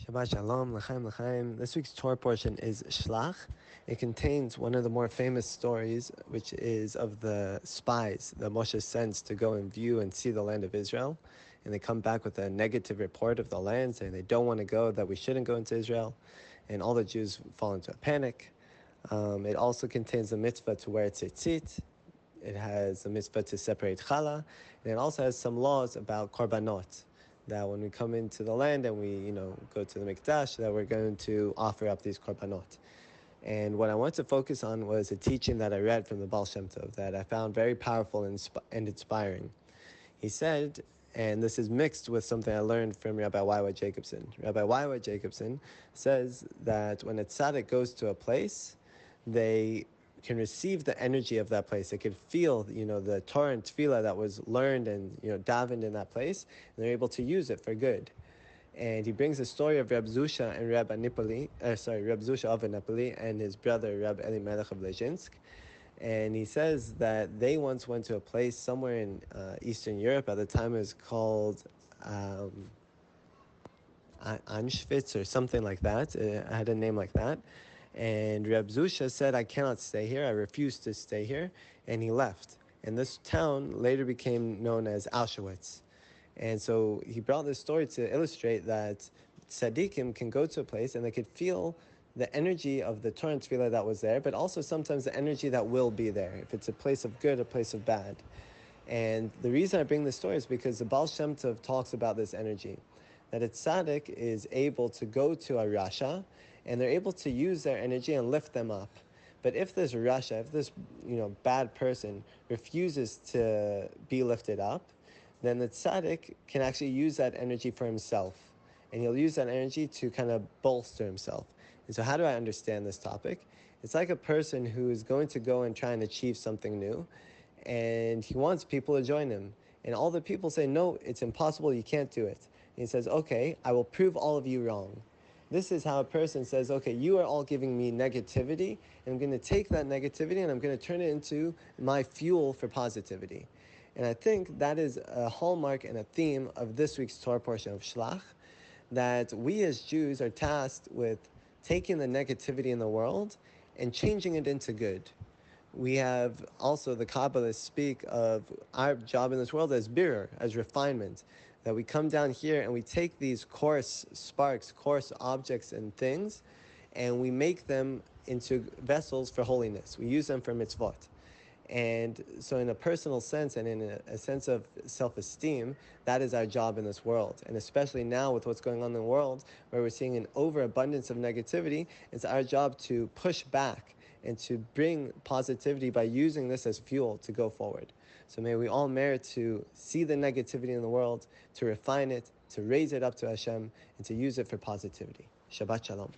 Shabbat Shalom, L'chaim, L'chaim. This week's Torah portion is Shlach. It contains one of the more famous stories, which is of the spies that Moshe sends to go and view and see the land of Israel. And they come back with a negative report of the land, saying they don't want to go, that we shouldn't go into Israel. And all the Jews fall into a panic. It also contains the mitzvah to wear tzitzit. It has a mitzvah to separate challah. And it also has some laws about korbanot, that when we come into the land and we, go to the mikdash, that we're going to offer up these korbanot. And what I wanted to focus on was a teaching that I read from the Baal Shem Tov that I found very powerful and inspiring. He said, and this is mixed with something I learned from Rabbi Y.Y. Jacobson. Rabbi Y.Y. Jacobson says that when a tzaddik goes to a place, they can receive the energy of that place. They could feel, the Torah and Tefillah that was learned and, davened in that place, and they're able to use it for good. And he brings the story of Reb Zusha and Reb Zusha of Anipoli and his brother Reb Elimelech of Lezhinsk. And he says that they once went to a place somewhere in Eastern Europe. At the time it was called Anschwitz or something like that. It had a name like that. And Reb Zusha said, I cannot stay here. I refuse to stay here. And he left. And this town later became known as Auschwitz. And so he brought this story to illustrate that tzaddikim can go to a place and they could feel the energy of the Torah and Tefillah that was there, but also sometimes the energy that will be there, if it's a place of good, a place of bad. And the reason I bring this story is because the Baal Shem Tov talks about this energy, that a tzaddik is able to go to a rasha, and they're able to use their energy and lift them up. But if this rasha, if this bad person refuses to be lifted up, then the tzaddik can actually use that energy for himself. And he'll use that energy to kind of bolster himself. And so how do I understand this topic? It's like a person who is going to go and try and achieve something new, and he wants people to join him. And all the people say, no, it's impossible, you can't do it. And he says, okay, I will prove all of you wrong. This is how a person says, okay, you are all giving me negativity, and I'm going to take that negativity and I'm going to turn it into my fuel for positivity. And I think that is a hallmark and a theme of this week's Torah portion of Shlach, that we as Jews are tasked with taking the negativity in the world and changing it into good. We have also the Kabbalists speak of our job in this world as birur, as refinement, that we come down here and we take these coarse sparks, coarse objects and things, and we make them into vessels for holiness. We use them for mitzvot. And so in a personal sense and in a sense of self-esteem, that is our job in this world. And especially now with what's going on in the world, where we're seeing an overabundance of negativity, it's our job to push back and to bring positivity by using this as fuel to go forward. So may we all merit to see the negativity in the world, to refine it, to raise it up to Hashem, and to use it for positivity. Shabbat Shalom.